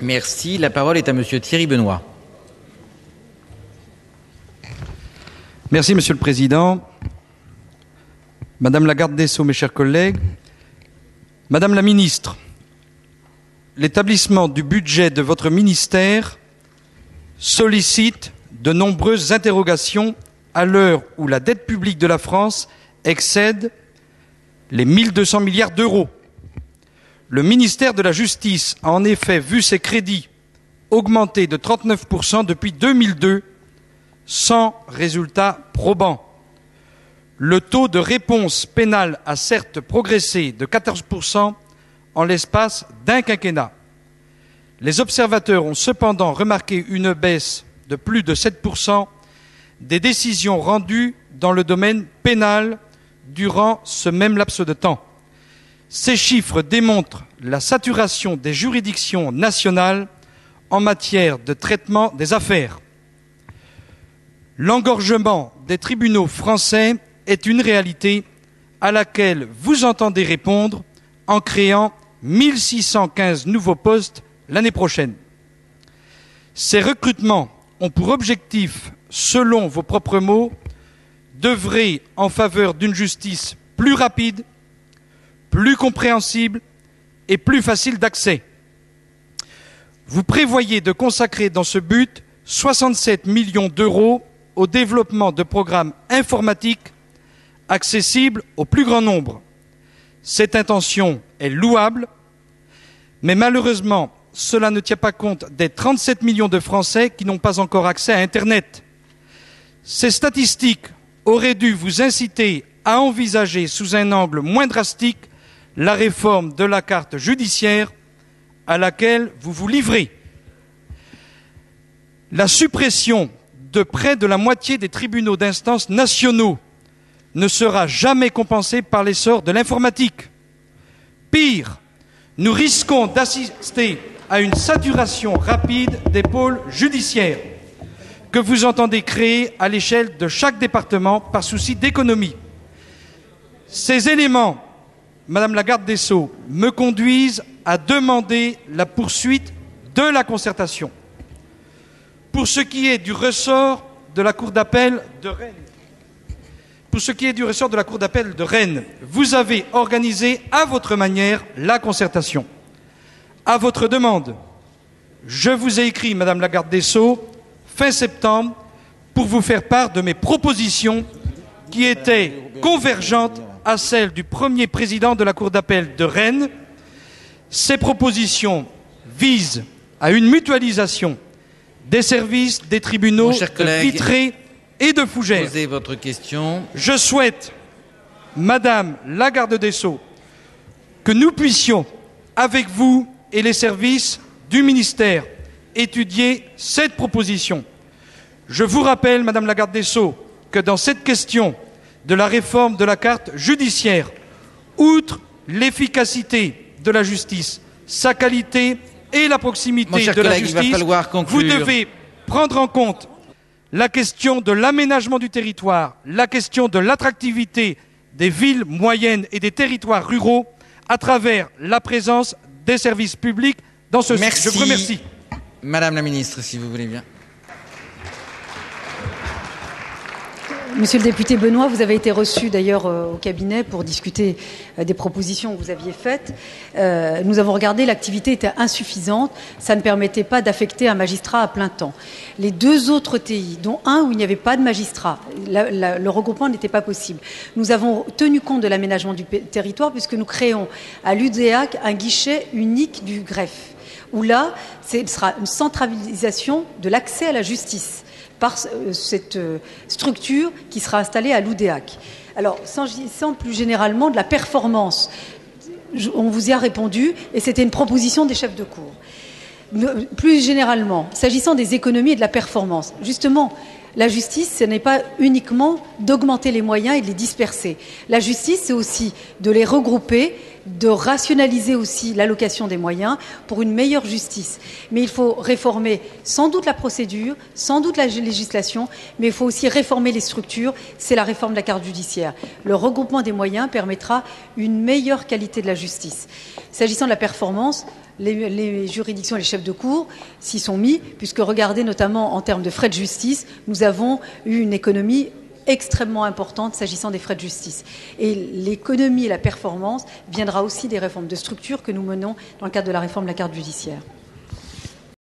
Merci. La parole est à Monsieur Thierry Benoît. Merci, Monsieur le Président. Madame la garde des Sceaux, mes chers collègues, Madame la Ministre, l'établissement du budget de votre ministère sollicite de nombreuses interrogations à l'heure où la dette publique de la France excède les 1200 milliards d'euros. Le ministère de la Justice a en effet vu ses crédits augmenter de 39% depuis 2002, sans résultat probant. Le taux de réponse pénale a certes progressé de 14% en l'espace d'un quinquennat. Les observateurs ont cependant remarqué une baisse de plus de 7% des décisions rendues dans le domaine pénal durant ce même laps de temps. Ces chiffres démontrent la saturation des juridictions nationales en matière de traitement des affaires. L'engorgement des tribunaux français est une réalité à laquelle vous entendez répondre en créant 1615 nouveaux postes l'année prochaine. Ces recrutements ont pour objectif, selon vos propres mots, d'œuvrer en faveur d'une justice plus rapide, plus compréhensible et plus facile d'accès. Vous prévoyez de consacrer dans ce but 67 millions d'euros au développement de programmes informatiques accessibles au plus grand nombre. Cette intention est louable, mais malheureusement, cela ne tient pas compte des 37 millions de Français qui n'ont pas encore accès à Internet. Ces statistiques auraient dû vous inciter à envisager sous un angle moins drastique la réforme de la carte judiciaire à laquelle vous vous livrez. La suppression de près de la moitié des tribunaux d'instance nationaux ne sera jamais compensée par l'essor de l'informatique. Pire, nous risquons d'assister à une saturation rapide des pôles judiciaires que vous entendez créer à l'échelle de chaque département par souci d'économie. Ces éléments, Madame la garde des Sceaux, me conduisent à demander la poursuite de la concertation. Pour ce qui est du ressort de la Cour d'appel de Rennes, vous avez organisé à votre manière la concertation. À votre demande, je vous ai écrit, Madame la garde des Sceaux, fin septembre, pour vous faire part de mes propositions qui étaient convergentes à celles du premier président de la Cour d'appel de Rennes. Ces propositions visent à une mutualisation des services des tribunaux de Vitré et de Fougères. Posez votre question. Je souhaite, Madame la garde des Sceaux, que nous puissions, avec vous et les services du ministère, étudier cette proposition. Je vous rappelle, Madame la garde des Sceaux, que dans cette question de la réforme de la carte judiciaire, outre l'efficacité de la justice, sa qualité et la proximité de la justice, vous devez prendre en compte la question de l'aménagement du territoire, la question de l'attractivité des villes moyennes et des territoires ruraux à travers la présence des services publics dans ce sens. Je vous remercie. Madame la Ministre, si vous voulez bien. Monsieur le député Benoît, vous avez été reçu d'ailleurs au cabinet pour discuter des propositions que vous aviez faites. Nous avons regardé, l'activité était insuffisante, ça ne permettait pas d'affecter un magistrat à plein temps. Les deux autres TI, dont un où il n'y avait pas de magistrat, le regroupement n'était pas possible. Nous avons tenu compte de l'aménagement du territoire puisque nous créons à l'UDEAC un guichet unique du greffe, où là, ce sera une centralisation de l'accès à la justice par cette structure qui sera installée à l'UDEAC. Alors, s'agissant plus généralement de la performance, on vous y a répondu, et c'était une proposition des chefs de cour. Plus généralement, s'agissant des économies et de la performance, justement, la justice, ce n'est pas uniquement d'augmenter les moyens et de les disperser. La justice, c'est aussi de les regrouper, de rationaliser aussi l'allocation des moyens pour une meilleure justice. Mais il faut réformer sans doute la procédure, sans doute la législation, mais il faut aussi réformer les structures. C'est la réforme de la carte judiciaire. Le regroupement des moyens permettra une meilleure qualité de la justice. S'agissant de la performance, les juridictions et les chefs de cour s'y sont mis, puisque regardez notamment en termes de frais de justice, nous avons eu une économie extrêmement importante s'agissant des frais de justice. Et l'économie et la performance viendra aussi des réformes de structure que nous menons dans le cadre de la réforme de la carte judiciaire.